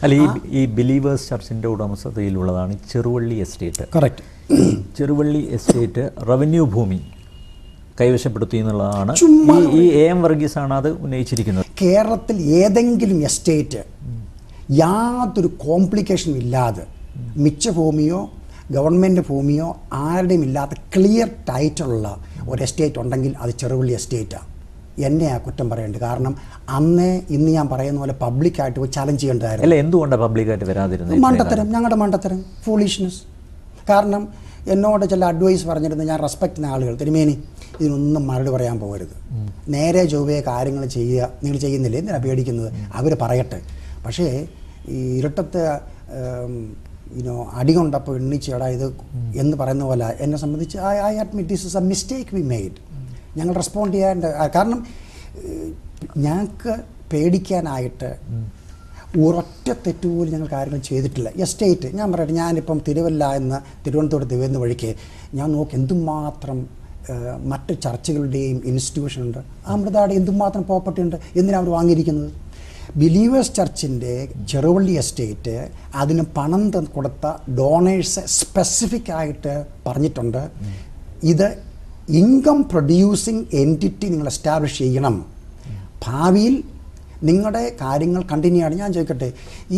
അല്ല, ഈ ബിലീവേഴ്സ് ചർച്ചിൻ്റെ ഉടമസ്ഥതയിലുള്ളതാണ് Cheruvally estate. Correct. Cheruvally estate revenue ഭൂമി കൈവശപ്പെടുത്തി എന്നുള്ളതാണ് ഈ AM വർഗീസാണ് അത് ഉന്നയിച്ചിരിക്കുന്നത്. കേരളത്തിൽ ഏതെങ്കിലും എസ്റ്റേറ്റ് യാതൊരു കോംപ്ലിക്കേഷനും ഇല്ലാതെ മിച്ച ഭൂമിയോ ഗവൺമെൻറ് ഭൂമിയോ ആരുടെയും ഇല്ലാത്ത ക്ലിയർ ടൈറ്റിലുള്ള ഒരു എസ്റ്റേറ്റ് ഉണ്ടെങ്കിൽ അത് ചെറുവള്ളി എസ്റ്റേറ്റാണ്. എന്നെ ആ കുറ്റം പറയേണ്ടത്. കാരണം ഇന്ന് ഞാൻ പറയുന്ന പോലെ പബ്ലിക്കായിട്ട് പോയി ചലഞ്ച് ചെയ്യേണ്ടതായിരുന്നു. അല്ല, എന്തുകൊണ്ടാണ് പബ്ലിക്കായിട്ട് വരാതിരുന്നത്? മണ്ടത്തരം, ഞങ്ങളുടെ മണ്ടത്തരം, ഫൂളിഷ്നെസ്. കാരണം എന്നോട് ചില അഡ്വൈസ് പറഞ്ഞിരുന്നു, ഞാൻ റെസ്പെക്ട് ചെയ്യുന്ന ആളുകൾ, തിരുമേനി ഇതിനൊന്നും മറുപടി പറയാൻ പോകരുത്, നേരെ ചൊവ്വയെ കാര്യങ്ങൾ ചെയ്യുക, നിങ്ങൾ ചെയ്യുന്നില്ല, എന്തിനാണ് പേടിക്കുന്നത്, അവർ പറയട്ടെ. പക്ഷേ ഈ ഇരുട്ടത്ത് അടി കൊണ്ടപ്പോൾ എണ്ണിച്ചേടാ ഇത് എന്ന് പറയുന്ന പോലെ എന്നെ സംബന്ധിച്ച് I admit this is A mistake V made. ഞങ്ങൾ റെസ്പോണ്ട് ചെയ്യാൻ, കാരണം ഞങ്ങൾക്ക് പേടിക്കാനായിട്ട് ഒരൊറ്റ തെറ്റുപോലും ഞങ്ങൾ കാര്യങ്ങൾ ചെയ്തിട്ടില്ല. എസ്റ്റേറ്റ് ഞാൻ പറയട്ടെ, ഞാനിപ്പം തിരുവനന്തപുരത്ത് വരുന്ന വഴിക്ക് ഞാൻ നോക്കി എന്തുമാത്രം മറ്റ് ചർച്ചുകളുടെയും ഇൻസ്റ്റിറ്റ്യൂഷൻ ഉണ്ട്. അമൃതാടെ എന്തുമാത്രം പ്രോപ്പർട്ടി ഉണ്ട്, എന്തിനാണ് അവർ വാങ്ങിയിരിക്കുന്നത്? ബിലീവേഴ്സ് ചർച്ചിൻ്റെ ചെറുവള്ളി എസ്റ്റേറ്റ് അതിന് പണം കൊടുത്ത ഡോണേഴ്സ് സ്പെസിഫിക് ആയിട്ട് പറഞ്ഞിട്ടുണ്ട്, ഇത് ഇൻകം പ്രൊഡ്യൂസിങ് എൻറ്റിറ്റി നിങ്ങൾ എസ്റ്റാബ്ലിഷ് ചെയ്യണം, ഭാവിയിൽ നിങ്ങളുടെ കാര്യങ്ങൾ കണ്ടിന്യൂ ആണ്. ഞാൻ ചോദിക്കട്ടെ,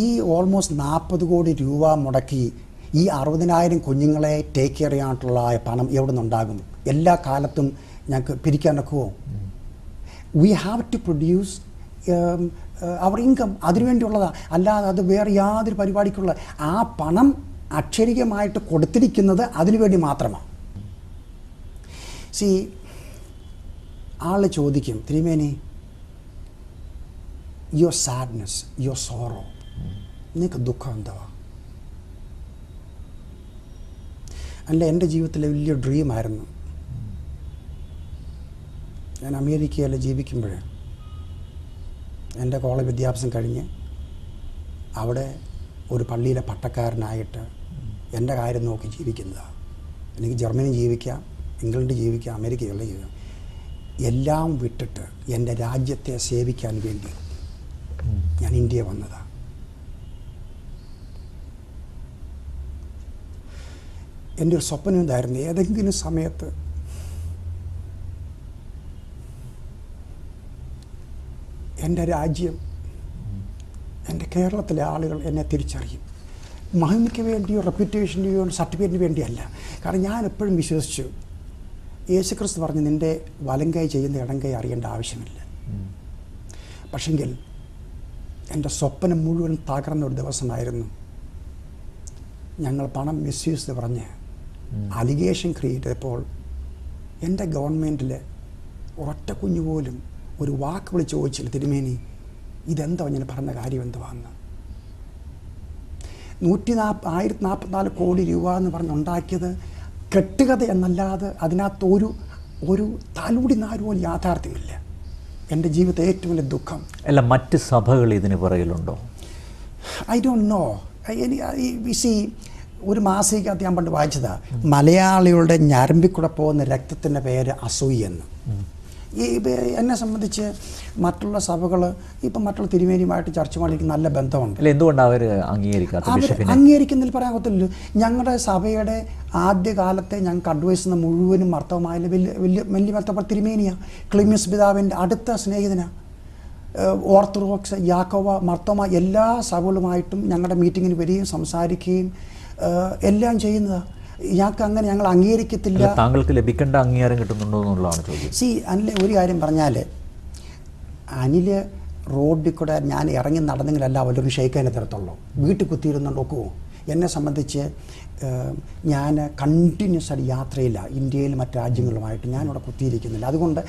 ഈ ഓൾമോസ്റ്റ് 40 കോടി രൂപ മുടക്കി ഈ 60,000 കുഞ്ഞുങ്ങളെ ടേക്ക് കെയർ ചെയ്യാനായിട്ടുള്ള പണം എവിടെ നിന്നുണ്ടാകും? എല്ലാ കാലത്തും ഞങ്ങൾക്ക് പിരിക്കാൻ ഒക്കുമോ? We have to produce our income, അതിനുവേണ്ടിയുള്ളതാണ്. അല്ലാതെ അത് വേറെ യാതൊരു പരിപാടിക്കുള്ള ആ പണം അക്ഷരികമായിട്ട് കൊടുത്തിരിക്കുന്നത് അതിനുവേണ്ടി മാത്രമാണ്. ആൾ ചോദിക്കും, തിരുമേനി യുവർ സാഡ്നെസ്, യുവർ സോറോ, നിങ്ങൾക്ക് ദുഃഖം എന്തുവാ? അല്ല, എൻ്റെ ജീവിതത്തിലെ വലിയ ഡ്രീമായിരുന്നു, ഞാൻ അമേരിക്കയിൽ ജീവിക്കുമ്പോൾ എൻ്റെ കോളേജ് വിദ്യാഭ്യാസം കഴിഞ്ഞ് അവിടെ ഒരു പള്ളിയിലെ പട്ടക്കാരനായിട്ട് എൻ്റെ കാര്യം നോക്കി ജീവിക്കുന്നതാണ്. എനിക്ക് ജർമ്മനി ജീവിക്കാം, ഇംഗ്ലണ്ട് ജീവിക്കാം, അമേരിക്കയിൽ ജീവിക്കാം. എല്ലാം വിട്ടിട്ട് എൻ്റെ രാജ്യത്തെ സേവിക്കാൻ വേണ്ടി ഞാൻ ഇന്ത്യയിൽ വന്നതാണ്. എൻ്റെ ഒരു സ്വപ്നം എന്തായിരുന്നു, ഏതെങ്കിലും സമയത്ത് എൻ്റെ രാജ്യം, എൻ്റെ കേരളത്തിലെ ആളുകൾ എന്നെ തിരിച്ചറിയും. മഹിമയ്ക്ക് വേണ്ടിയോ റെപ്യൂട്ടേഷൻ്റെയോ സർട്ടിഫിക്കറ്റിന് വേണ്ടിയല്ല. കാരണം ഞാൻ എപ്പോഴും വിശ്വസിച്ചു, യേശുക്രിസ്തു പറഞ്ഞ് നിൻ്റെ വലങ്കൈ ചെയ്യുന്ന ഇടങ്കൈ അറിയേണ്ട ആവശ്യമില്ല. പക്ഷെങ്കിൽ എൻ്റെ സ്വപ്നം മുഴുവൻ തകർന്ന ഒരു ദിവസമായിരുന്നു. ഞങ്ങൾ പണം മിസ്യൂസ് പറഞ്ഞ് അലിഗേഷൻ ക്രിയേറ്റ് ചെയ്തപ്പോൾ എൻ്റെ ഗവൺമെൻറ്റിൽ ഒരൊറ്റ കുഞ്ഞു പോലും ഒരു വാക്ക് വിളിച്ച് ചോദിച്ചില്ല, തിരുമേനി ഇതെന്താ ഞാൻ പറഞ്ഞ കാര്യം എന്തുവാന്ന്. 144 കോടി രൂപ എന്ന് പറഞ്ഞുണ്ടാക്കിയത് കെട്ടുകഥ എന്നല്ലാതെ അതിനകത്ത് ഒരു താലൂടി നാല് പോലും യാഥാർത്ഥ്യമില്ല. എൻ്റെ ജീവിതത്തെ ഏറ്റവും വലിയ ദുഃഖം. അല്ല, മറ്റ് സഭകൾ ഇതിന് പുറകിലുണ്ടോ? I don't know. ഒരു മാസികക്കകത്ത് ഞാൻ പണ്ട് വായിച്ചതാ, മലയാളികളുടെ ഞരമ്പിക്കൂടെ പോകുന്ന രക്തത്തിൻ്റെ പേര് അസൂയെന്ന്. എന്നെ സംബന്ധിച്ച് മറ്റുള്ള സഭകൾ ഇപ്പം മറ്റുള്ള തിരുമേനിയുമായിട്ട് ചർച്ച ಮಾಡಿക്ക് നല്ല ബന്ധമുണ്ട്. എന്തുകൊണ്ടാണ് അവർ അംഗീകരിക്കുന്നതിൽ പറയാൻ പറ്റില്ലല്ലോ. ഞങ്ങളുടെ സഭയുടെ ആദ്യകാലത്തെ ഞങ്ങൾക്ക് അഡ്വൈസ് ചെയ്യുന്ന മുഴുവനും മർത്തവമായ വലിയ മർത്തവ തിരുമേനിയാണ്. ക്ലിമിയസ് പിതാവിൻ്റെ അടുത്ത സ്നേഹിതനാണ്. ഓർത്തഡോക്സ്, യാക്കോവ, മർത്തവ എല്ലാ സഭകളുമായിട്ടും ഞങ്ങളുടെ മീറ്റിങ്ങിന് വരികയും സംസാരിക്കുകയും എല്ലാം ചെയ്യുന്നതാണ്. ഞങ്ങൾ അംഗീകരിക്കത്തില്ല. താങ്കൾക്ക് ലഭിക്കേണ്ട അംഗീകാരം കിട്ടുന്നുണ്ടോ എന്നുള്ളതാണ് ചോദ്യം. അനിൽ ഒരു കാര്യം പറഞ്ഞാൽ, അനിൽ റോഡിൽ കൂടെ ഞാൻ ഇറങ്ങി നടന്നെങ്കിലല്ല വല്ലൊരു ഷെയ്ക്കാനെ തരത്തുള്ളൂ. വീട്ടിൽ കുത്തിയിരുന്നുണ്ടോക്കുമോ? എന്നെ സംബന്ധിച്ച് ഞാൻ കണ്ടിന്യൂസ് ആയിട്ട് യാത്രയില്ല, ഇന്ത്യയിൽ മറ്റ് രാജ്യങ്ങളുമായിട്ട് ഞാനിവിടെ കുത്തിയിരിക്കുന്നില്ല. അതുകൊണ്ട്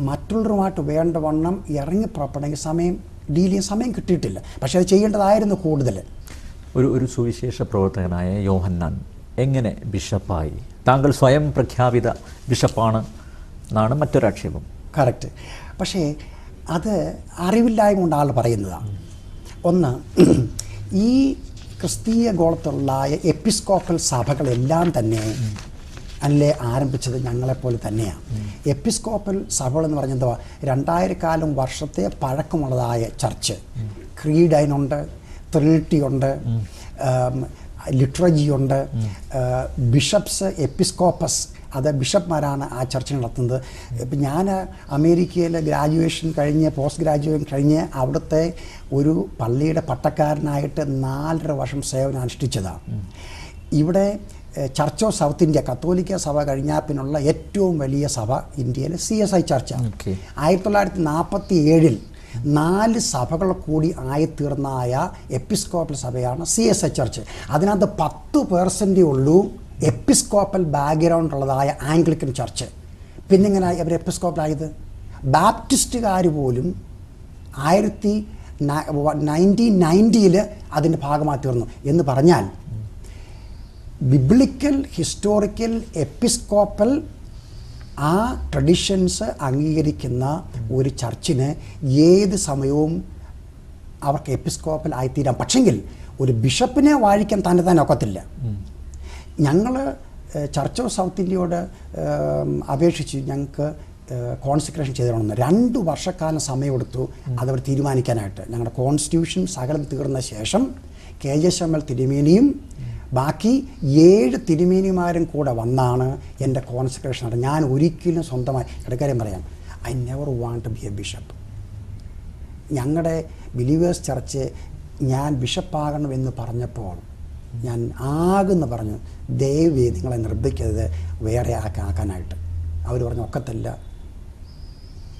മറ്റുള്ളവരുമായിട്ട് വേണ്ടവണ്ണം ഇറങ്ങി പുറപ്പെടണമെങ്കിൽ ഡീൽ ചെയ്യാൻ സമയം കിട്ടിയിട്ടില്ല. പക്ഷേ അത് ചെയ്യേണ്ടതായിരുന്നു കൂടുതൽ. ഒരു സുവിശേഷ പ്രവർത്തകനായ യോഹന്നാൻ എങ്ങനെ ബിഷപ്പായി? താങ്കൾ സ്വയം പ്രഖ്യാപിത ബിഷപ്പാണ് എന്നാണ് മറ്റൊരാക്ഷേപം. കറക്റ്റ്. പക്ഷേ അത് അറിവില്ലായ്മ കൊണ്ട് ആൾ പറയുന്നതാണ്. ഒന്ന്, ഈ ക്രിസ്തീയ ഗോളത്തിലുള്ള എപ്പിസ്കോപ്പൽ സഭകളെല്ലാം തന്നെ അല്ലേ ആരംഭിച്ചത് ഞങ്ങളെപ്പോലെ തന്നെയാണ്. എപ്പിസ്കോപ്പൽ സഭകൾ എന്ന് പറഞ്ഞാൽ എന്തുവാ, 2000 വർഷത്തെ പഴക്കമുള്ളതായ ചർച്ച്. ക്രീഡ് അതിനുണ്ട്, ട്രിനിറ്റി ഉണ്ട്, ലിറ്ററജി ഉണ്ട്, ബിഷപ്സ്, എപ്പിസ്കോപ്പസ്, അത് ബിഷപ്പ്മാരാണ് ആ ചർച്ച നടത്തുന്നത്. ഇപ്പം ഞാൻ അമേരിക്കയിൽ ഗ്രാജുവേഷൻ കഴിഞ്ഞ്, പോസ്റ്റ് ഗ്രാജുവേഷൻ കഴിഞ്ഞ് അവിടുത്തെ ഒരു പള്ളിയുടെ പട്ടക്കാരനായിട്ട് 4.5 വർഷം സേവനം അനുഷ്ഠിച്ചതാണ്. ഇവിടെ ചർച്ച് ഓഫ് സൗത്ത് ഇന്ത്യ, കത്തോലിക്ക സഭ കഴിഞ്ഞാൽ പിന്നുള്ള ഏറ്റവും വലിയ സഭ ഇന്ത്യയിലെ CSI ചർച്ചാണ്. 1947 4 സഭകൾ കൂടി ആയിത്തീർന്നായ എപ്പിസ്കോപ്പൽ സഭയാണ് CSI ചർച്ച്. അതിനകത്ത് 10% ഉള്ളൂ എപ്പിസ്കോപ്പൽ ബാക്ക്ഗ്രൗണ്ട് ഉള്ളതായ ആംഗ്ലിക്കൻ ചർച്ച്. പിന്നെങ്ങനെ അവർ എപ്പിസ്കോപ്പലായത്? ബാപ്റ്റിസ്റ്റുകാർ പോലും 1990 അതിൻ്റെ ഭാഗമായി തീർന്നു എന്ന് പറഞ്ഞാൽ ബിബ്ലിക്കൽ, ഹിസ്റ്റോറിക്കൽ, എപ്പിസ്കോപ്പൽ ആ ട്രഡീഷൻസ് അംഗീകരിക്കുന്ന ഒരു ചർച്ചിന് ഏത് സമയവും അവർക്ക് എപ്പിസ്കോപ്പൽ ആയിത്തീരാം. പക്ഷെങ്കിൽ ഒരു ബിഷപ്പിനെ വാഴിക്കാൻ തന്നെ ഒക്കത്തില്ല. ഞങ്ങൾ ചർച്ച് ഓഫ് സൗത്ത് ഇന്ത്യയോട് അപേക്ഷിച്ച് ഞങ്ങൾക്ക് കോൺസിക്രേഷൻ ചെയ്തിടണമെന്ന് 2 വർഷക്കാലം സമയമെടുത്തു അതവർ തീരുമാനിക്കാനായിട്ട്. ഞങ്ങളുടെ കോൺസ്റ്റിറ്റ്യൂഷൻ സകലം തീർന്ന ശേഷം KJ ശമൽ തിരുമേനിയും ബാക്കി 7 തിരുമേനിമാരും കൂടെ വന്നാണ് എൻ്റെ കോൺസിക്രേഷൻ നടന്നത്. ഞാൻ ഒരിക്കലും സ്വന്തമായി ഇടക്കാര്യം പറയാം, I never want to be a bishop. ഞങ്ങളുടെ ബിലീവേഴ്സ് ചർച്ച് ഞാൻ ബിഷപ്പാകണമെന്ന് പറഞ്ഞപ്പോൾ ഞാൻ ആകെന്ന് പറഞ്ഞു, ദയവേ നിങ്ങളെ നിർബന്ധിക്കരുത് വേറെ ആക്കാനായിട്ട്. അവർ പറഞ്ഞു ഒക്കത്തില്ല,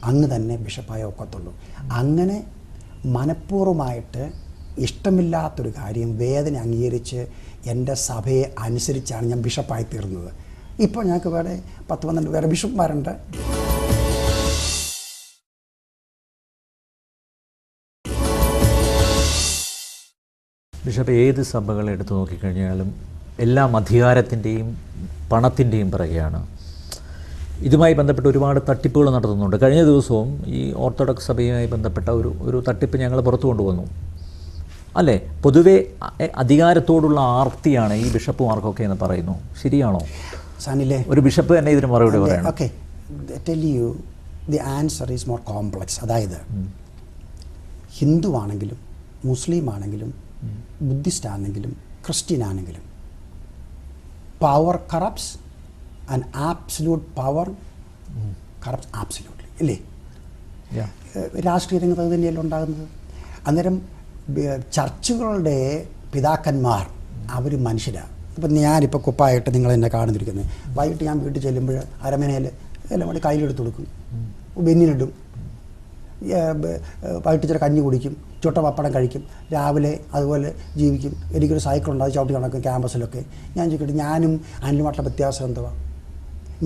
അങ്ങ് തന്നെ ബിഷപ്പായ ഒക്കത്തുള്ളൂ. അങ്ങനെ മനഃപൂർവ്വമായിട്ട് ഇഷ്ടമില്ലാത്തൊരു കാര്യം വേദന അംഗീകരിച്ച് എൻ്റെ സഭയെ അനുസരിച്ചാണ് ഞാൻ ബിഷപ്പായി തീർന്നത്. ഇപ്പോൾ ഞങ്ങൾക്ക് വേറെ 10-12 വേറെ ബിഷപ്പ്മാരുണ്ട്. ബിഷപ്പ്, ഏത് സഭകൾ എടുത്തു നോക്കിക്കഴിഞ്ഞാലും എല്ലാം അധികാരത്തിൻ്റെയും പണത്തിൻ്റെയും പിറകെയാണ്. ഇതുമായി ബന്ധപ്പെട്ട് ഒരുപാട് തട്ടിപ്പുകൾ നടത്തുന്നുണ്ട്. കഴിഞ്ഞ ദിവസവും ഈ ഓർത്തഡോക്സ് സഭയുമായി ബന്ധപ്പെട്ട ഒരു തട്ടിപ്പ് ഞങ്ങൾ പുറത്തു കൊണ്ടുവന്നു അല്ലേ? പൊതുവെ അധികാരത്തോടുള്ള ആർത്തിയാണ് ഈ ബിഷപ്പുമാർക്കൊക്കെ എന്ന് പറയുന്നു. ശരിയാണോ സാനിലെ? ഒരു ബിഷപ്പ് തന്നെ ഇതിന് മറുപടി പറയണം. Okay, tell you the answer is more complex. അതായത് ഹിന്ദു ആണെങ്കിലും മുസ്ലിം ആണെങ്കിലും ബുദ്ധിസ്റ്റ് ആണെങ്കിലും ക്രിസ്ത്യൻ ആണെങ്കിലും power corrupts and absolute power corrupts absolutely, ഇല്ലേ? രാഷ്ട്രീയ രംഗത്ത് അത് തന്നെയല്ല ഉണ്ടാകുന്നത്. അന്നേരം ചർച്ചുകളുടെ പിതാക്കന്മാർ അവർ മനുഷ്യരാണ്. ഇപ്പം ഞാനിപ്പോൾ കുപ്പായിട്ട് നിങ്ങളെന്നെ കാണുന്നിരിക്കുന്നത്, വൈകിട്ട് ഞാൻ വീട്ടിൽ ചെല്ലുമ്പോൾ അരമനയിൽ എല്ലാം കൂടി കയ്യിലെടുത്ത് കൊടുക്കും, ബെന്നിനിടും, വൈകിട്ട് ചില കഞ്ഞി കുടിക്കും, ചുട്ട പപ്പടം കഴിക്കും, രാവിലെ അതുപോലെ ജീവിക്കും. എനിക്കൊരു സൈക്കിളുണ്ട്, അത് ചവിട്ടി നടക്കും ക്യാമ്പസിലൊക്കെ. ഞാൻ ചോദിക്കട്ടെ, ഞാനും അതിനുമായിട്ടുള്ള വ്യത്യാസം എന്തുവാ?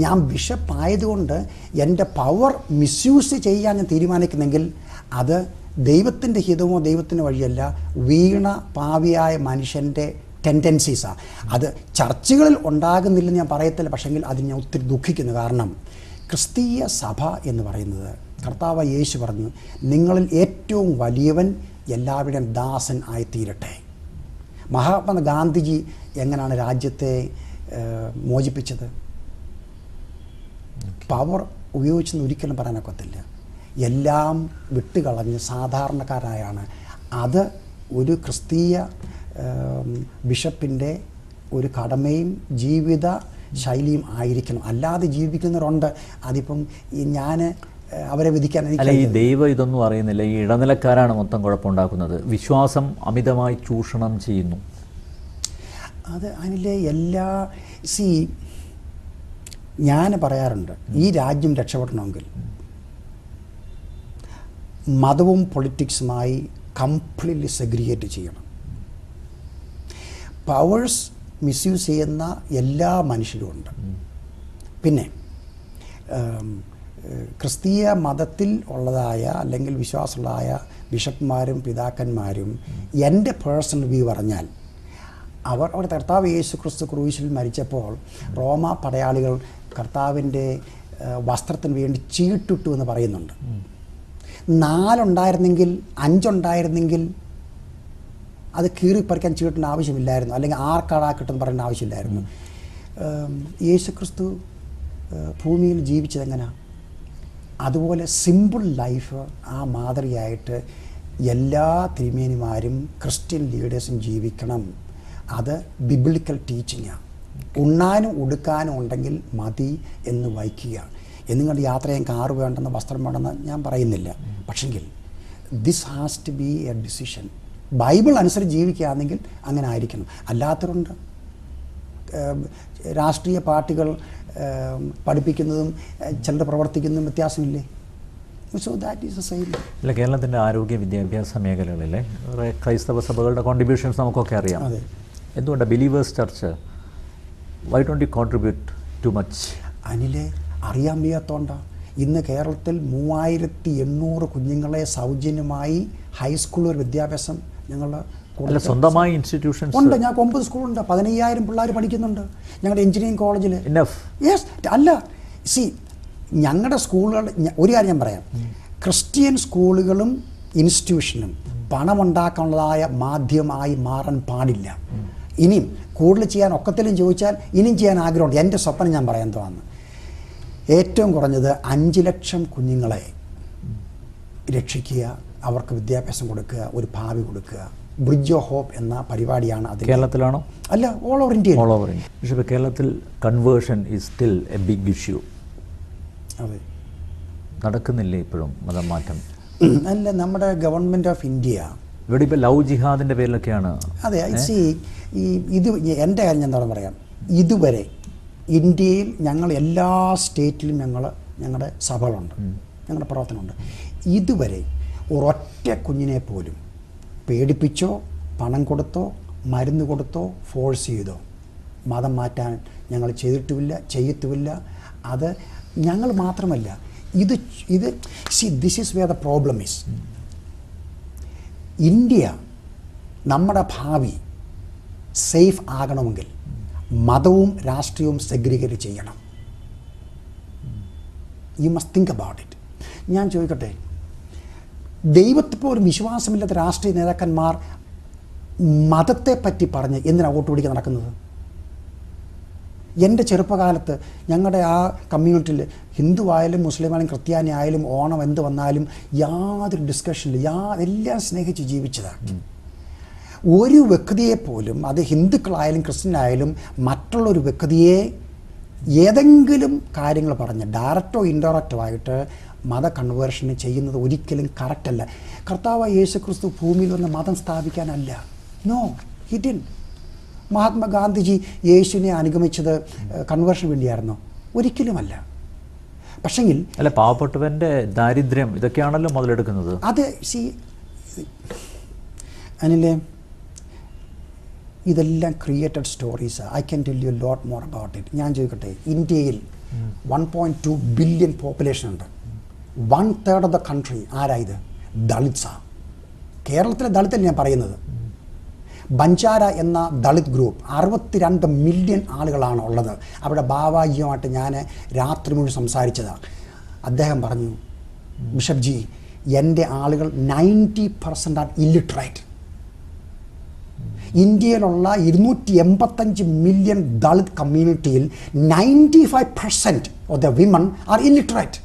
ഞാൻ ബിഷപ്പായതുകൊണ്ട് എൻ്റെ പവർ മിസ്യൂസ് ചെയ്യാൻ ഞാൻ തീരുമാനിക്കുന്നെങ്കിൽ അത് ദൈവത്തിൻ്റെ ഹിതമോ ദൈവത്തിൻ്റെ വഴിയല്ല, വീണ പാവിയായ മനുഷ്യൻ്റെ ടെൻഡൻസീസാണ്. അത് ചർച്ചുകളിൽ ഉണ്ടാകുന്നില്ലെന്ന് ഞാൻ പറയത്തില്ല, പക്ഷെങ്കിൽ അതിന് ഞാൻ ഒത്തിരി ദുഃഖിക്കുന്നു. കാരണം ക്രിസ്തീയ സഭ എന്ന് പറയുന്നത്, കർത്താവ് യേശു പറഞ്ഞു, നിങ്ങളിൽ ഏറ്റവും വലിയവൻ എല്ലാവരുടെയും ദാസൻ ആയിത്തീരട്ടെ. മഹാത്മാ ഗാന്ധിജി എങ്ങനെയാണ് രാജ്യത്തെ മോചിപ്പിച്ചത്? പവർ ഉപയോഗിച്ചെന്ന് ഒരിക്കലും പറയാനൊക്കത്തില്ല. എല്ലാം വിട്ടുകളഞ്ഞ് സാധാരണക്കാരായാണ്. അത് ഒരു ക്രിസ്തീയ ബിഷപ്പിൻ്റെ ഒരു കടമയും ജീവിത ശൈലിയും ആയിരിക്കണം. അല്ലാതെ ജീവിക്കുന്നവരുണ്ട്, അതിപ്പം ഞാൻ അവരെ വിധിക്കാൻ അല്ല. ഈ ദൈവം ഇതൊന്നും അറിയുന്നില്ല. ഈ ഇടനിലക്കാരാണ് മൊത്തം കുഴപ്പമുണ്ടാക്കുന്നത്. വിശ്വാസം അമിതമായി ചൂഷണം ചെയ്യുന്നു. അത് അതിലെ എല്ലാ ഞാൻ പറയാറുണ്ട്, ഈ രാജ്യം രക്ഷപ്പെടണമെങ്കിൽ മതവും പൊളിറ്റിക്സുമായി കംപ്ലീറ്റ്ലി സെഗ്രിഗേറ്റ് ചെയ്യണം. പവേഴ്സ് മിസ്യൂസ് ചെയ്യുന്ന എല്ലാ മനുഷ്യരും ഉണ്ട്. പിന്നെ ക്രിസ്തീയ മതത്തിൽ ഉള്ളതായ അല്ലെങ്കിൽ വിശ്വാസമുള്ളതായ ബിഷപ്പ്മാരും പിതാക്കന്മാരും എൻ്റെ പേഴ്സണൽ വ്യൂ പറഞ്ഞാൽ അവിടെ കർത്താവ് യേശു ക്രിസ്തു ക്രൂശിൽ മരിച്ചപ്പോൾ റോമ പടയാളികൾ കർത്താവിൻ്റെ വസ്ത്രത്തിന് വേണ്ടി ചീട്ടിട്ടു എന്ന് പറയുന്നുണ്ട്. 4 ഉണ്ടായിരുന്നെങ്കിൽ 5 ഉണ്ടായിരുന്നെങ്കിൽ അത് കീറിപ്പറിക്കാൻ ചീട്ടിന് ആവശ്യമില്ലായിരുന്നു, അല്ലെങ്കിൽ ആർക്കാടാക്കിട്ടെന്ന് പറയേണ്ട ആവശ്യമില്ലായിരുന്നു. യേശുക്രിസ്തു ഭൂമിയിൽ ജീവിച്ചതെങ്ങനെയാണ്? അതുപോലെ സിമ്പിൾ ലൈഫ് ആ മാതൃകയായിട്ട് എല്ലാ തിരുമേനിമാരും ക്രിസ്ത്യൻ ലീഡേഴ്സും ജീവിക്കണം. അത് ബിബ്ലിക്കൽ ടീച്ചിങ്ങാണ്. ഉണ്ണാനും ഉടുക്കാനും ഉണ്ടെങ്കിൽ മതി എന്ന് വയ്ക്കുക. എന്നുകൊണ്ട് യാത്ര ചെയ്യാൻ കാറ് വേണ്ടെന്ന്, വസ്ത്രം വേണ്ടെന്ന് ഞാൻ പറയുന്നില്ല. പക്ഷെങ്കിൽ this has to be a decision. Bible അനുസരിച്ച് ജീവിക്കുകയാണെങ്കിൽ അങ്ങനെ ആയിരിക്കണം. അല്ലാത്തവരുണ്ട് രാഷ്ട്രീയ പാർട്ടികൾ പഠിപ്പിക്കുന്നതും ചിലർ പ്രവർത്തിക്കുന്നതും വ്യത്യാസമില്ലേ? So that is a same. അല്ല, കേരളത്തിൻ്റെ ആരോഗ്യ വിദ്യാഭ്യാസ മേഖലകളിലെ ക്രൈസ്തവ സഭകളുടെ കോൺട്രിബ്യൂഷൻസ് നമുക്കൊക്കെ അറിയാം. അതെ. എന്തുകൊണ്ടാണ് believers church why don't you contribute to much? അനിലെ അറിയാൻ വയ്യാത്തോണ്ട ഇന്ന് കേരളത്തിൽ 3800 കുഞ്ഞുങ്ങളെ സൗജന്യമായി ഹൈസ്കൂൾ വിദ്യാഭ്യാസം ഞങ്ങൾ അല്ല, സ്വന്തമായി ഇൻസ്റ്റിറ്റ്യൂഷൻസ് ഉണ്ട്. ഞങ്ങൾക്ക് 9 സ്കൂളുണ്ട്, 15,000 പിള്ളേർ പഠിക്കുന്നുണ്ട് ഞങ്ങളുടെ എഞ്ചിനീയറിംഗ് കോളേജിൽ. യെസ്. അല്ല, സി ഞങ്ങളുടെ സ്കൂളുകൾ, ഒരു കാര്യം ഞാൻ പറയാം, ക്രിസ്ത്യൻ സ്കൂളുകളും ഇൻസ്റ്റിറ്റ്യൂഷനും പണമുണ്ടാക്കാനുള്ളതായ മാധ്യമമായി മാറാൻ പാടില്ല. ഇനിയും കൂടുതൽ ചെയ്യാൻ ഒക്കത്തിലും ചോദിച്ചാൽ ഇനിയും ചെയ്യാൻ ആഗ്രഹമുണ്ട്. എൻ്റെ സ്വപ്നം ഞാൻ പറയാൻ തോന്നുന്നു, ഏറ്റവും കുറഞ്ഞത് 5 ലക്ഷം കുഞ്ഞുങ്ങളെ രക്ഷിക്കുക, അവർക്ക് വിദ്യാഭ്യാസം കൊടുക്കുക, ഒരു ഭാവി കൊടുക്കുക. ബ്രിഡ്ജ് ഓഫ് ഹോപ്പ് എന്ന പരിപാടിയാണ് അത്. കേരളത്തിലാണോ? അല്ല, all over India. All over India. പക്ഷേ കേരളത്തിൽ conversion is still a big issue. അതെ, നടക്കുന്നില്ലേ ഇപ്പോഴും മതം മാറ്റം? അല്ല, നമ്മുടെ ഗവൺമെൻറ് ഓഫ് ഇന്ത്യ ഇവിടെ ഇപ്പോൾ ലവ് ജിഹാദിൻ്റെ പേരിലൊക്കെയാണ്. അതെ, സി ഇത് എൻ്റെ കാര്യം ഞാൻ പറയാം. ഇതുവരെ ഇന്ത്യയിൽ ഞങ്ങൾ എല്ലാ സ്റ്റേറ്റിലും ഞങ്ങളുടെ സഭകളുണ്ട്, ഞങ്ങളുടെ പ്രവർത്തനമുണ്ട്. ഇതുവരെ ഒരൊറ്റ കുഞ്ഞിനെ പോലും പേടിപ്പിച്ചോ പണം കൊടുത്തോ മരുന്ന് കൊടുത്തോ ഫോഴ്സ് ചെയ്തോ മതം മാറ്റാൻ ഞങ്ങൾ ചെയ്തിട്ടുമില്ല, ചെയ്യത്തുമില്ല. അത് ഞങ്ങൾ മാത്രമല്ല, ഇത് see this is where the problem is. India നമ്മുടെ ഭാവി സേഫ് ആകണമെങ്കിൽ മതവും രാഷ്ട്രീയവും സെഗ്രിഗേറ്റ് ചെയ്യണം. You must think about it. ഞാൻ ചോദിക്കട്ടെ, ദൈവത്തെ പോലും വിശ്വാസമില്ലാത്ത രാഷ്ട്രീയ നേതാക്കന്മാർ മതത്തെപ്പറ്റി പറഞ്ഞ് എന്തിനാ വോട്ട് പിടിക്കാൻ നടക്കുന്നത്? എൻ്റെ ചെറുപ്പകാലത്ത് ഞങ്ങളുടെ ആ കമ്മ്യൂണിറ്റിയിൽ ഹിന്ദു ആയാലും മുസ്ലിം ആയാലും ക്രിസ്ത്യാനി ആയാലും ഓണം എന്ത് വന്നാലും യാതൊരു ഡിസ്കഷനില്ല, എല്ലാം സ്നേഹിച്ച് ജീവിച്ചതാണ്. ഒരു വ്യക്തിയെപ്പോലും, അത് ഹിന്ദുക്കളായാലും ക്രിസ്ത്യനായാലും, മറ്റുള്ളൊരു വ്യക്തിയെ ഏതെങ്കിലും കാര്യങ്ങൾ പറഞ്ഞ് ഡയറക്റ്റോ ഇൻഡയറക്റ്റോ ആയിട്ട് മത കൺവേർഷന് ചെയ്യുന്നത് ഒരിക്കലും കറക്റ്റല്ല. കർത്താവ് യേശു ക്രിസ്തു ഭൂമിയിൽ വന്ന് മതം സ്ഥാപിക്കാനല്ല. No, he didn't. മഹാത്മാഗാന്ധിജി യേശുവിനെ അനുഗമിച്ചത് കൺവേർഷൻ വേണ്ടിയായിരുന്നോ? ഒരിക്കലുമല്ല. പക്ഷെങ്കിൽ അല്ല, പാവപ്പെട്ടവൻ്റെ ദാരിദ്ര്യം ഇതൊക്കെയാണല്ലോ മുതലെടുക്കുന്നത്. അത് അനിലെ, ഇതെല്ലാം created stories. I can tell you lot more about it. ഞാൻ ചോദിക്കട്ടെ, ഇന്ത്യയിൽ 1.2 ബില്യൺ പോപ്പുലേഷൻ ഉണ്ട്. 1/3 ഓഫ് ദ കൺട്രി ആരായത്? ദളിത്സാ. കേരളത്തിലെ ദളിതല്ല ഞാൻ പറയുന്നത്. ബഞ്ചാര എന്ന ദളിത് ഗ്രൂപ്പ് 62 മില്യൺ ആളുകളാണ് ഉള്ളത്. അവിടെ ബാബാജിയുമായിട്ട് ഞാൻ രാത്രി മുഴുവൻ സംസാരിച്ചതാണ്. അദ്ദേഹം പറഞ്ഞു, ബിഷപ്പ് ജി, എൻ്റെ ആളുകൾ 90% ആർ ഇല്ലിറ്ററേറ്റ്. ഇന്ത്യയിലുള്ള 285 മില്യൺ ദളിത് കമ്മ്യൂണിറ്റിയിൽ 95% of the women R illiterate.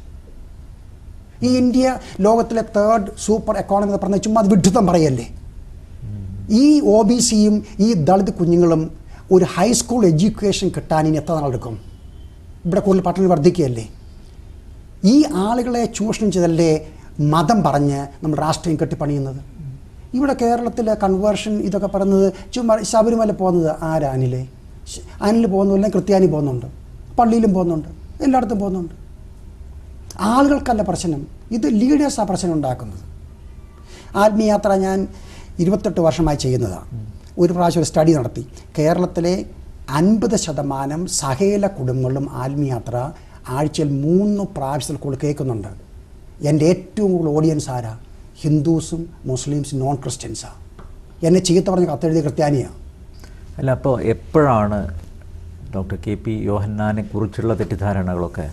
ഈ ഇന്ത്യ ലോകത്തിലെ 3rd സൂപ്പർ എക്കോണമി എന്ന് പറഞ്ഞാൽ ചുമ്മാ അത് വിഡ്ഢിത്തം പറയല്ലേ? ഈ OBCയും ഈ ദളിത് കുഞ്ഞുങ്ങളും ഒരു ഹൈസ്കൂൾ എഡ്യൂക്കേഷൻ കിട്ടാൻ ഇനി എത്ര നാളെടുക്കും? ഇവിടെ കൂടുതൽ പട്ടണം വർദ്ധിക്കുകയല്ലേ? ഈ ആളുകളെ ചൂഷണം ചെയ്തല്ലേ മതം പറഞ്ഞ് നമ്മൾ രാഷ്ട്രീയം കെട്ടിപ്പണിയുന്നത്? ഇവിടെ കേരളത്തിലെ കൺവേർഷൻ ഇതൊക്കെ പറയുന്നത് ചുമ്മാ ശബരിമല പോകുന്നത് ആരാ? അനിൽ പോകുന്നില്ല, ക്രിസ്ത്യാനി പോകുന്നുണ്ട്, പള്ളിയിലും പോകുന്നുണ്ട്, എല്ലായിടത്തും പോകുന്നുണ്ട്. ആളുകൾക്കല്ല പ്രശ്നം, ഇത് ലീഡേഴ്സാണ് പ്രശ്നം ഉണ്ടാക്കുന്നത്. ആത്മീയയാത്ര ഞാൻ 28 വർഷമായി ചെയ്യുന്നതാണ്. ഒരു പ്രാവശ്യം ഒരു സ്റ്റഡി നടത്തി. കേരളത്തിലെ 50% സകല കുടുംബങ്ങളും ആത്മീയയാത്ര ആഴ്ചയിൽ 3 പ്രാവശ്യത്തിൽ കൂടുതൽ കേൾക്കുന്നുണ്ട്. എൻ്റെ ഏറ്റവും കൂടുതൽ ഓഡിയൻസ് ആരാ? ഹിന്ദുസും മുസ്ലിംസും നോൺ ക്രിസ്ത്യൻസാണ്. എന്നെ ചീത്ത പറഞ്ഞ് കത്തെഴുതിയ ക്രിസ്ത്യാനിയാണ്. അല്ല, അപ്പോൾ എപ്പോഴാണ് ഡോക്ടർ KP യോഹന്നാനെ കുറിച്ചുള്ള തെറ്റിദ്ധാരണകളൊക്കെ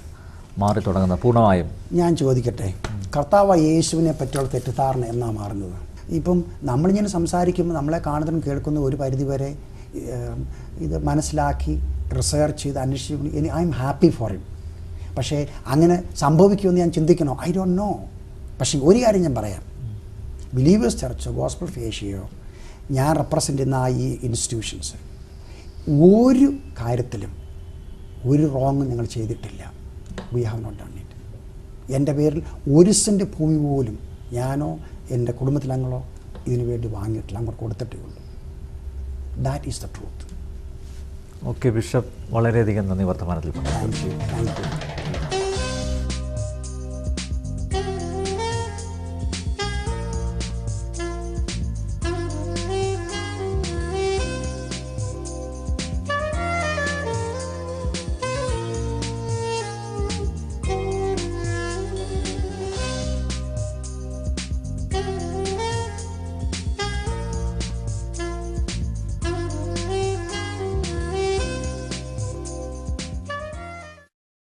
മാറി തുടങ്ങുന്നത് പൂർണ്ണമായും? ഞാൻ ചോദിക്കട്ടെ, കർത്താവ് യേശുവിനെ പറ്റിയുള്ള തെറ്റിദ്ധാരണ എന്നാ മാറുന്നത്? ഇപ്പം നമ്മളിങ്ങനെ സംസാരിക്കുമ്പോൾ നമ്മളെ കാണുന്നതും കേൾക്കുന്ന ഒരു പരിധിവരെ ഇത് മനസ്സിലാക്കി റിസർച്ച് ചെയ്ത് അന്വേഷിച്ച് I am happy for it. പക്ഷേ അങ്ങനെ സംഭവിക്കുമെന്ന് ഞാൻ ചിന്തിക്കണോ? I don't know. പക്ഷേ ഒരു കാര്യം ഞാൻ പറയാം, ബിലീവേഴ്സ് ചർച്ചോ ഗോസ്പൽ ഫേഷ്യയോ ഞാൻ റെപ്രസെൻ്റ് ചെയ്യുന്ന ഈ ഇൻസ്റ്റിറ്റ്യൂഷൻസ് ഒരു കാര്യത്തിലും ഒരു റോങ്ങും ഞങ്ങൾ ചെയ്തിട്ടില്ല. We have not done it. എൻ്റെ പേരിൽ 1 സെൻറ്റ് ഭൂമി പോലും ഞാനോ എൻ്റെ കുടുംബത്തിലങ്ങളോ ഇതിനു വേണ്ടി വാങ്ങിയിട്ടില്ല, അങ്ങോട്ട് കൊടുത്തിട്ടേ ഉള്ളൂ. That is the truth. Okay bishop, വളരെയധികം നന്ദി വർത്തമാനത്തിൽ പറഞ്ഞു. Thank you.